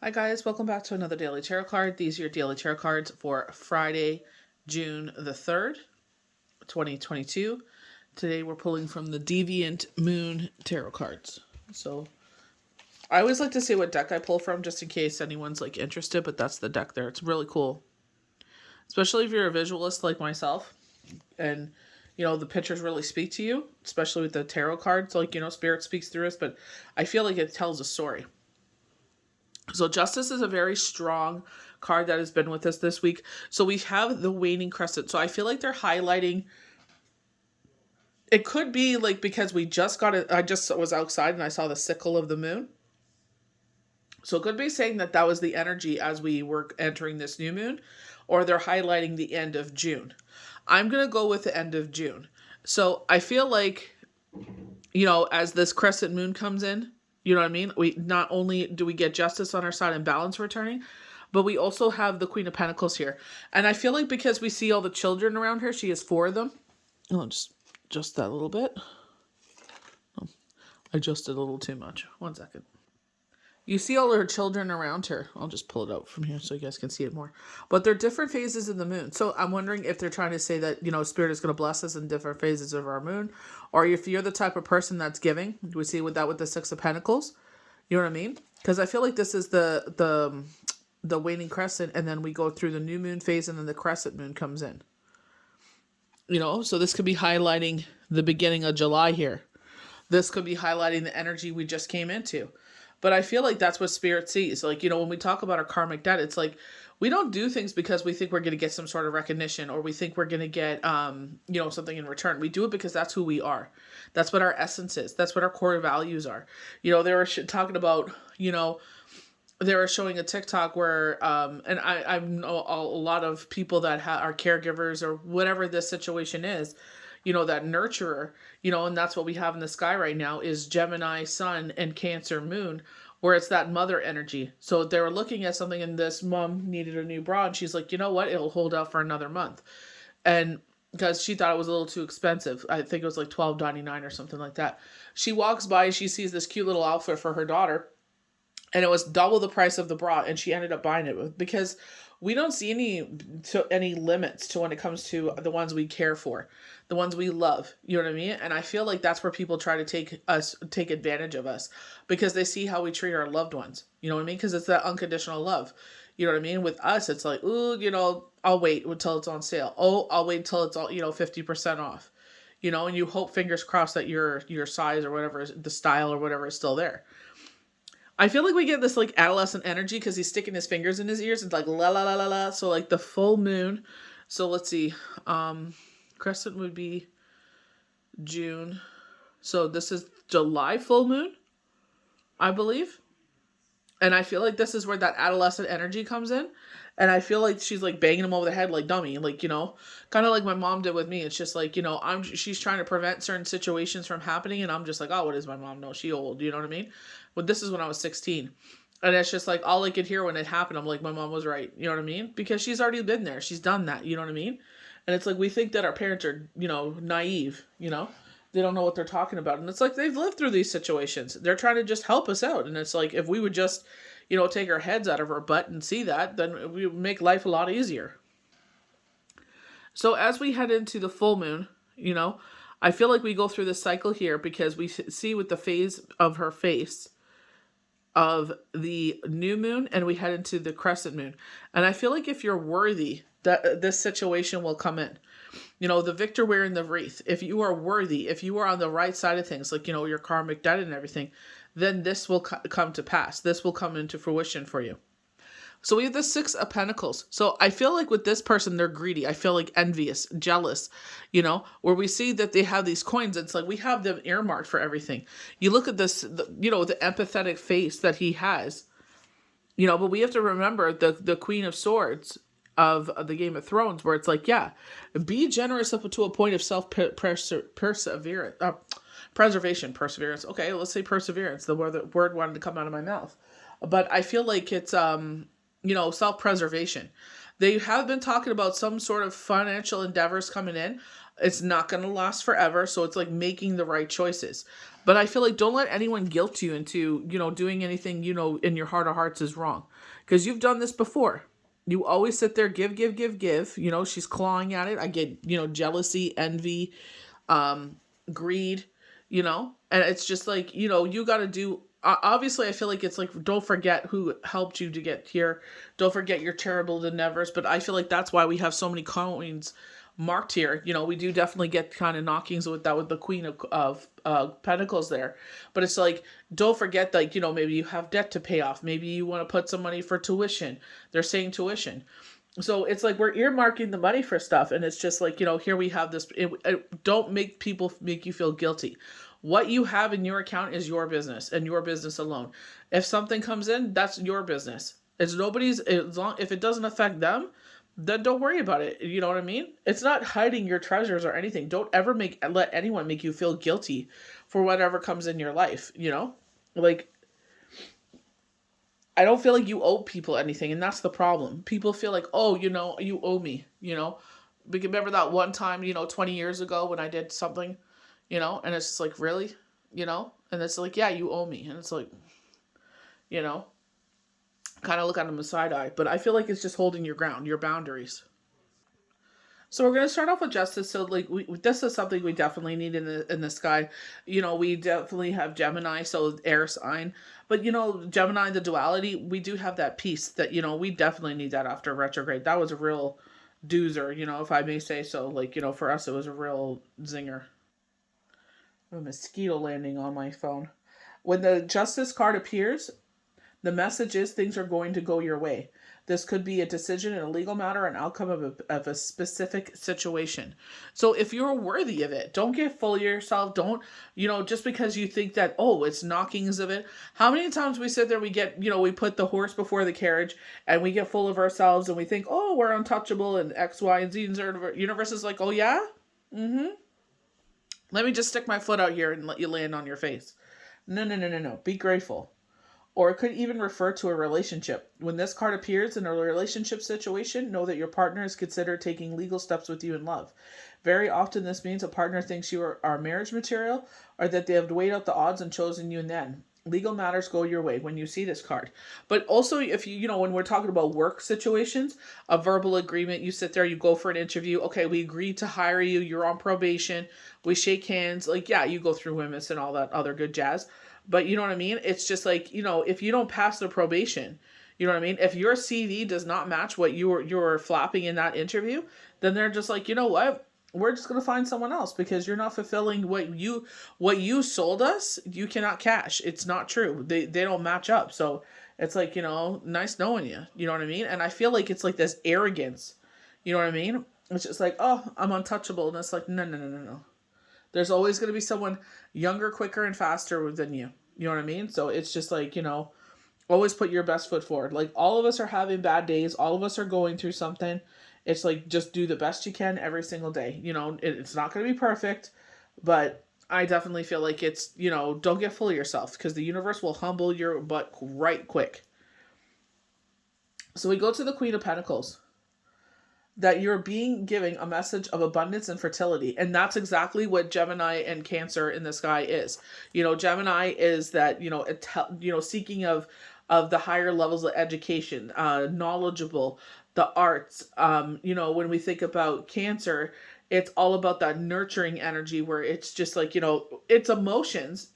Hi guys, welcome back to another daily tarot card. These are your daily tarot cards for Friday, June the 3rd, 2022. Today we're pulling from the Deviant Moon tarot cards. So I always like to say what deck I pull from just in case anyone's like interested, but that's the deck there. It's really cool. Especially if you're a visualist like myself and the pictures really speak to you, especially with the tarot cards, like, spirit speaks through us, but I feel like it tells a story. So Justice is a very strong card that has been with us this week. So we have the waning crescent. So I feel like they're highlighting. It could be like because we just got it. I just was outside and I saw the sickle of the moon. So it could be saying that was the energy as we were entering this new moon, or they're highlighting the end of June. I'm going to go with the end of June. So I feel like, as this crescent moon comes in, you know what I mean? We not only do we get justice on our side and balance returning, but we also have the Queen of Pentacles here. And I feel like because we see all the children around her, she has 4 of them. I'll just adjust that a little bit. Oh, I adjusted a little too much. 1 second. You see all her children around her. I'll just pull it out from here so you guys can see it more. But they're different phases of the moon. So I'm wondering if they're trying to say that, Spirit is going to bless us in different phases of our moon. Or if you're the type of person that's giving. We see with the 6 of Pentacles. You know what I mean? Because I feel like this is the waning crescent, and then we go through the new moon phase, and then the crescent moon comes in. So this could be highlighting the beginning of July here. This could be highlighting the energy we just came into. But I feel like that's what Spirit sees. Like, when we talk about our karmic debt, it's like we don't do things because we think we're going to get some sort of recognition, or we think we're going to get, something in return. We do it because that's who we are. That's what our essence is. That's what our core values are. They were talking about, they were showing a TikTok where, and I know a lot of people that are caregivers or whatever this situation is, that nurturer, and that's what we have in the sky right now is Gemini sun and Cancer moon, where it's that mother energy. So they were looking at something, and this mom needed a new bra, and she's like, you know what, it'll hold out for another month. And because she thought it was a little too expensive. I think it was like $12.99 or something like that. She walks by and she sees this cute little outfit for her daughter, and it was double the price of the bra, and she ended up buying it because we don't see any limits to when it comes to the ones we care for, the ones we love. You know what I mean? And I feel like that's where people try to take advantage of us, because they see how we treat our loved ones. You know what I mean? Because it's that unconditional love. You know what I mean? With us, it's like, ooh, I'll wait until it's on sale. Oh, I'll wait until it's all, 50% off. And you hope, fingers crossed, that your size or whatever, the style or whatever is still there. I feel like we get this like adolescent energy because he's sticking his fingers in his ears. It's like la la la la la. So like the full moon. So let's see. Crescent would be June. So this is July full moon, I believe. And I feel like this is where that adolescent energy comes in. And I feel like she's like banging him over the head like dummy, like, kind of like my mom did with me. It's just like, she's trying to prevent certain situations from happening. And I'm just like, oh, what does my mom know? She old, you know what I mean? But this is when I was 16. And it's just like, all I could hear when it happened, I'm like, my mom was right. You know what I mean? Because she's already been there. She's done that. You know what I mean? And it's like, we think that our parents are, naive, they don't know what they're talking about. And it's like, they've lived through these situations. They're trying to just help us out. And it's like, if we would just, take our heads out of our butt and see that, then we would make life a lot easier. So as we head into the full moon, I feel like we go through this cycle here because we see with the phase of her face of the new moon, and we head into the crescent moon. And I feel like if you're worthy, that this situation will come in. The victor wearing the wreath. If you are worthy, if you are on the right side of things, like, your karmic debt and everything, then this will come to pass. This will come into fruition for you. So we have the 6 of Pentacles. So I feel like with this person, they're greedy. I feel like envious, jealous, where we see that they have these coins. It's like we have them earmarked for everything. You look at this, the empathetic face that he has, but we have to remember the Queen of Swords of the Game of Thrones, where it's like, yeah, be generous up to a point of perseverance. Okay, let's say perseverance. The word wanted to come out of my mouth. But I feel like it's, self-preservation. They have been talking about some sort of financial endeavors coming in. It's not going to last forever. So it's like making the right choices. But I feel like don't let anyone guilt you into, doing anything, in your heart of hearts is wrong. Because you've done this before. You always sit there, give, give, give, give. She's clawing at it. I get, jealousy, envy, greed, and it's just like, you got to do. Obviously, I feel like it's like, don't forget who helped you to get here. Don't forget your terrible endeavors. But I feel like that's why we have so many coins marked here. We do definitely get kind of knockings with that, with the Queen of Pentacles there. But it's like, don't forget that, maybe you have debt to pay off. Maybe you want to put some money for tuition. They're saying tuition. So it's like we're earmarking the money for stuff. And it's just like, here we have this. Don't make people make you feel guilty. What you have in your account is your business and your business alone. If something comes in, that's your business. It's nobody's, if it doesn't affect them, then don't worry about it. You know what I mean? It's not hiding your treasures or anything. Don't ever let anyone make you feel guilty for whatever comes in your life, Like, I don't feel like you owe people anything, and that's the problem. People feel like, oh, you owe me, Remember that one time, 20 years ago when I did something, and it's just like, really? And it's like, yeah, you owe me. And it's like, kind of look at them with side eye. But I feel like it's just holding your ground, your boundaries. So we're going to start off with justice. So like this is something we definitely need in the sky. We definitely have Gemini, so air sign. But Gemini, the duality, we do have that peace that, we definitely need that after retrograde. That was a real doozer, if I may say so. Like, for us, it was a real zinger. A mosquito landing on my phone. When the justice card appears, the message is things are going to go your way. This could be a decision in a legal matter, an outcome of a specific situation. So if you're worthy of it, don't get full of yourself. Don't, just because you think that, oh, it's knockings of it. How many times we sit there, we get, we put the horse before the carriage and we get full of ourselves and we think, oh, we're untouchable and X, Y, and Z. And the universe is like, oh, yeah? Mm-hmm. Let me just stick my foot out here and let you land on your face. No. Be grateful. Or it could even refer to a relationship. When this card appears in a relationship situation, know that your partner is considered taking legal steps with you in love. Very often this means a partner thinks you are marriage material or that they have weighed out the odds and chosen you in the end. Legal matters go your way when you see this card. But also if when we're talking about work situations, a verbal agreement, you sit there, you go for an interview. Okay, we agreed to hire you. You're on probation. We shake hands. Like, yeah, you go through WMIS and all that other good jazz. But you know what I mean? It's just like, if you don't pass the probation, you know what I mean? If your CV does not match what you're flapping in that interview, then they're just like, you know what? We're just going to find someone else because you're not fulfilling what you sold us. You cannot cash. It's not true. They don't match up. So it's like, nice knowing you. You know what I mean? And I feel like it's like this arrogance. You know what I mean? It's just like, oh, I'm untouchable. And it's like, no. There's always going to be someone younger, quicker, and faster than you. You know what I mean? So it's just like, always put your best foot forward. Like, all of us are having bad days. All of us are going through something. It's like, just do the best you can every single day. It's not going to be perfect, but I definitely feel like it's, don't get full of yourself because the universe will humble your butt right quick. So we go to the Queen of Pentacles. That you're being given a message of abundance and fertility. And that's exactly what Gemini and Cancer in the sky is. Gemini is that, seeking of the higher levels of education, knowledgeable, the arts. When we think about Cancer, it's all about that nurturing energy where it's just like, it's emotions,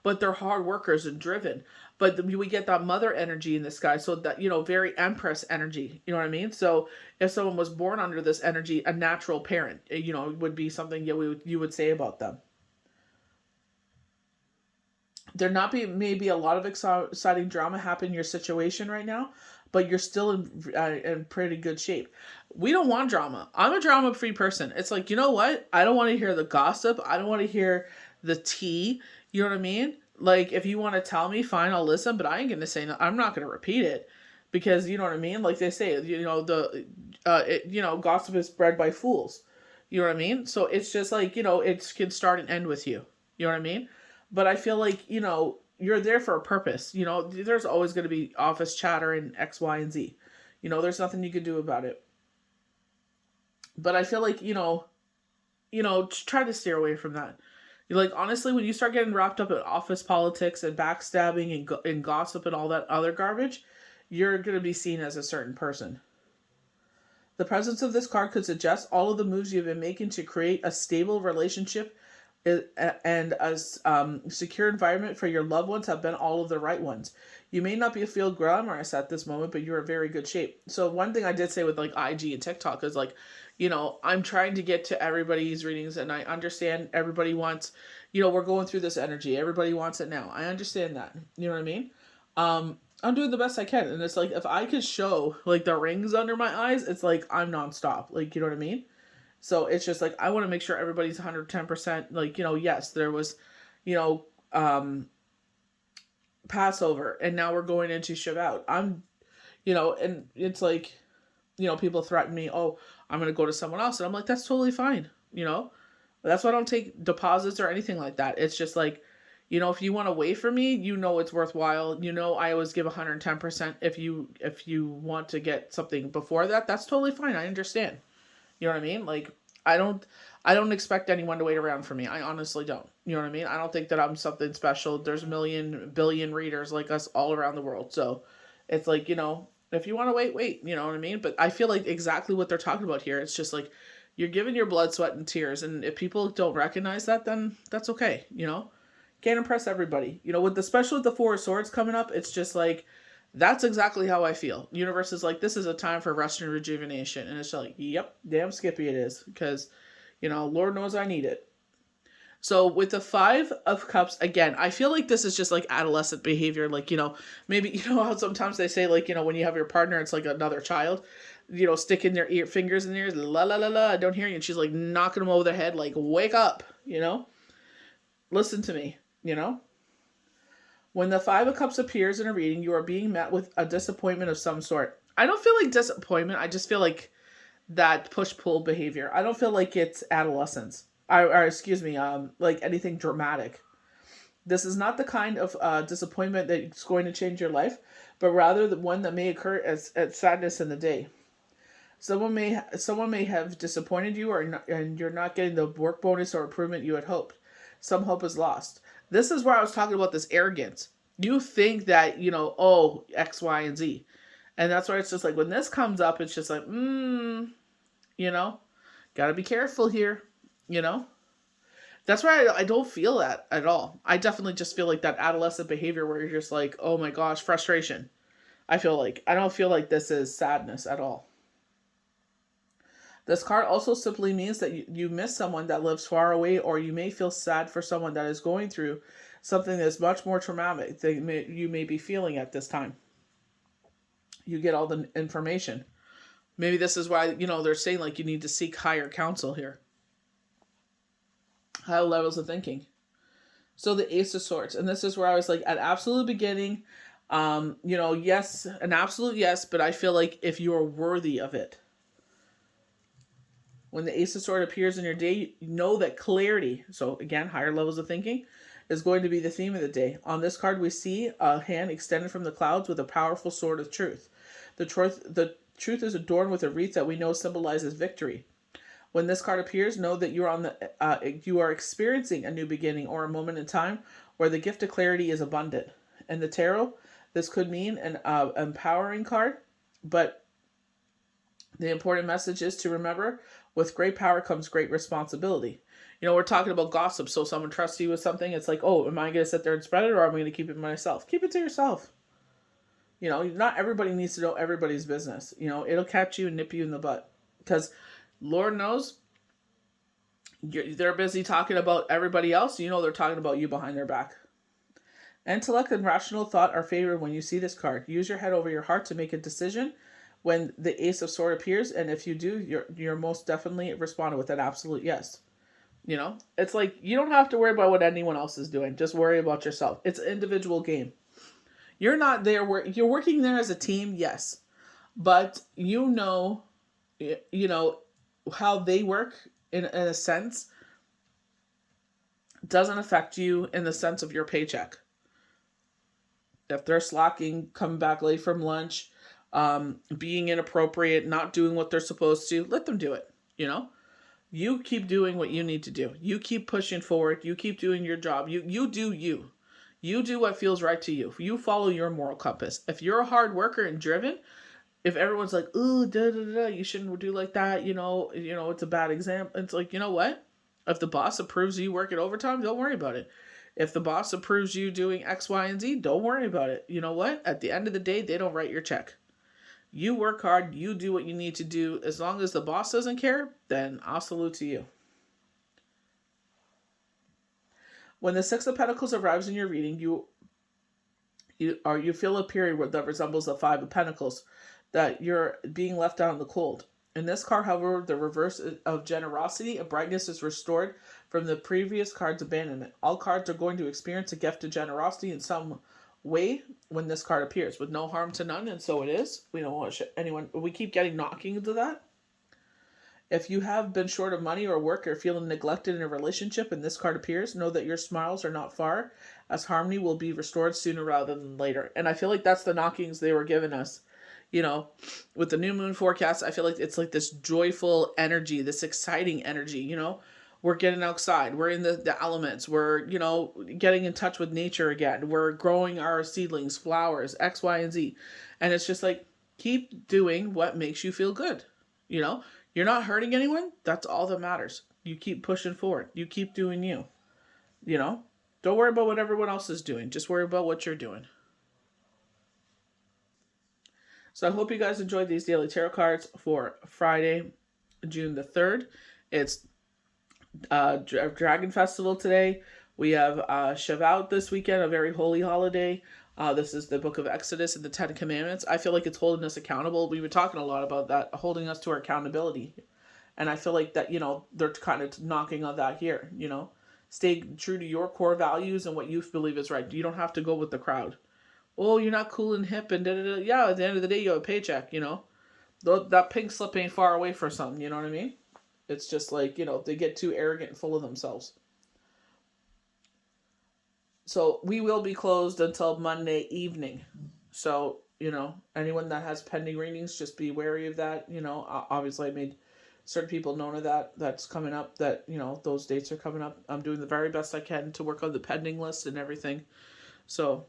but they're hard workers and driven. But we get that mother energy in the sky. So that, very Empress energy. You know what I mean? So if someone was born under this energy, a natural parent, would be something you would say about them. There maybe a lot of exciting drama happen in your situation right now, but you're still in pretty good shape. We don't want drama. I'm a drama-free person. It's like, you know what? I don't want to hear the gossip. I don't want to hear the tea. You know what I mean? Like, if you want to tell me, fine, I'll listen, but I ain't going to say no. I'm not going to repeat it because, you know what I mean? Like they say, gossip is spread by fools. You know what I mean? So it's just like, it can start and end with you. You know what I mean? But I feel like, you're there for a purpose. There's always going to be office chatter and X, Y, and Z. There's nothing you can do about it. But I feel like, try to steer away from that. You're like, honestly, when you start getting wrapped up in office politics and backstabbing and gossip and all that other garbage, you're going to be seen as a certain person. The presence of this card could suggest all of the moves you've been making to create a stable relationship and a secure environment for your loved ones have been all of the right ones. You may not feel glamorous at this moment, but you're in very good shape. So one thing I did say with like IG and TikTok is like, I'm trying to get to everybody's readings, and I understand everybody wants, we're going through this energy. Everybody wants it now. I understand that. You know what I mean? I'm doing the best I can. And it's like, if I could show like the rings under my eyes, it's like I'm nonstop. Like, you know what I mean? So it's just like, I want to make sure everybody's 110%. Like, yes, there was, Passover, and now we're going into Shavuot. And it's like, people threaten me, oh, I'm going to go to someone else. And I'm like, that's totally fine. That's why I don't take deposits or anything like that. It's just like, if you want to wait for me, it's worthwhile. I always give 110%. If you want to get something before that, that's totally fine. I understand. You know what I mean? Like, I don't expect anyone to wait around for me. I honestly don't. You know what I mean? I don't think that I'm something special. There's a million, billion readers like us all around the world. So it's like, if you want to wait, you know what I mean? But I feel like exactly what they're talking about here. It's just like, you're giving your blood, sweat, and tears. And if people don't recognize that, then that's okay. Can't impress everybody. Especially with the Four of Swords coming up, it's just like, that's exactly how I feel. Universe is like, this is a time for rest and rejuvenation. And it's like, yep, damn Skippy it is. Because, Lord knows I need it. So with the Five of Cups, again, I feel like this is just like adolescent behavior. Like, maybe, how sometimes they say, like, when you have your partner, it's like another child, sticking their fingers in their ears, la, la, la, la, I don't hear you. And she's like knocking them over their head, like, wake up, listen to me, When the Five of Cups appears in a reading, you are being met with a disappointment of some sort. I don't feel like disappointment. I just feel like that push-pull behavior. I don't feel like it's adolescence. Like anything dramatic. This is not the kind of disappointment that's going to change your life, but rather the one that may occur as sadness in the day. Someone may have disappointed you, and you're not getting the work bonus or improvement you had hoped. Some hope is lost. This is where I was talking about this arrogance. You think that, X, Y, and Z. And that's why it's just like, when this comes up, it's just like, gotta be careful here, That's why I don't feel that at all. I definitely just feel like that adolescent behavior where you're just like, oh my gosh, frustration. I don't feel like this is sadness at all. This card also simply means that you miss someone that lives far away, or you may feel sad for someone that is going through something that's much more traumatic than you may be feeling at this time. You get all the information. Maybe this is why, they're saying like you need to seek higher counsel here. Higher levels of thinking. So the Ace of Swords. And this is where I was like, at absolute beginning, yes, an absolute yes, but I feel like if you are worthy of it. When the Ace of Swords appears in your day, know that clarity, so again, higher levels of thinking, is going to be the theme of the day. On this card, we see a hand extended from the clouds with a powerful sword of truth. The truth is adorned with a wreath that we know symbolizes victory. When this card appears, know that you are experiencing a new beginning or a moment in time where the gift of clarity is abundant. In the tarot, this could mean an empowering card, but the important message is to remember, with great power comes great responsibility. We're talking about gossip, so someone trusts you with something, it's like, oh, am I going to sit there and spread it, or am I going to keep it myself? Keep it to yourself. Not everybody needs to know everybody's business. It'll catch you and nip you in the butt. Because Lord knows, they're busy talking about everybody else. They're talking about you behind their back. Intellect and rational thought are favored when you see this card. Use your head over your heart to make a decision when the Ace of Swords appears. And if you do, you're most definitely responding with an absolute yes. It's like, you don't have to worry about what anyone else is doing. Just worry about yourself. It's an individual game. You're not there. You're working there as a team, yes. But how they work in a sense doesn't affect you in the sense of your paycheck. If they're slacking, coming back late from lunch, being inappropriate, not doing what they're supposed to, let them do it. You keep doing what you need to do. You keep pushing forward. You keep doing your job. You do you. You do what feels right to you. You follow your moral compass. If you're a hard worker and driven, if everyone's like, "Ooh, da da da," you shouldn't do like that. It's a bad example. It's like, you know what? If the boss approves you working overtime, don't worry about it. If the boss approves you doing X, Y, and Z, don't worry about it. You know what? At the end of the day, they don't write your check. You work hard. You do what you need to do. As long as the boss doesn't care, then I'll salute to you. When the Six of Pentacles arrives in your reading, you feel a period that resembles the Five of Pentacles, that you're being left out in the cold. In this card, however, the reverse of generosity and brightness is restored from the previous card's abandonment. All cards are going to experience a gift of generosity in some way when this card appears, with no harm to none, and so it is. We don't want anyone. We keep getting knocking into that. If you have been short of money or work or feeling neglected in a relationship and this card appears, know that your smiles are not far, as harmony will be restored sooner rather than later. And I feel like that's the knockings they were giving us. With the new moon forecast, I feel like it's like this joyful energy, this exciting energy, We're getting outside. We're in the elements. We're, getting in touch with nature again. We're growing our seedlings, flowers, X, Y, and Z. And it's just like, keep doing what makes you feel good. You're not hurting anyone. That's all that matters. You keep pushing forward. You keep doing you. Don't worry about what everyone else is doing. Just worry about what you're doing. So I hope you guys enjoyed these daily tarot cards for Friday, June the 3rd. It's Dragon Festival today. We have Shavuot this weekend, a very holy holiday. This is the book of Exodus and the Ten Commandments. I feel like it's holding us accountable. We've been talking a lot about that, holding us to our accountability. And I feel like that, they're kind of knocking on that here, Stay true to your core values and what you believe is right. You don't have to go with the crowd. Oh, you're not cool and hip and da-da-da. Yeah, at the end of the day, you have a paycheck, That pink slip ain't far away for something, you know what I mean? It's just like, they get too arrogant and full of themselves. So we will be closed until Monday evening. So, anyone that has pending readings, just be wary of that. Obviously I made certain people known of that's coming up, that, those dates are coming up. I'm doing the very best I can to work on the pending list and everything. So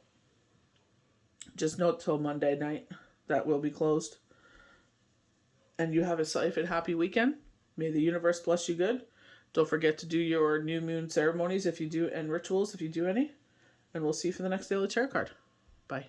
just note till Monday night that will be closed. And you have a safe and happy weekend. May the universe bless you good. Don't forget to do your new moon ceremonies if you do, and rituals if you do any. And we'll see you for the next daily tarot card. Bye.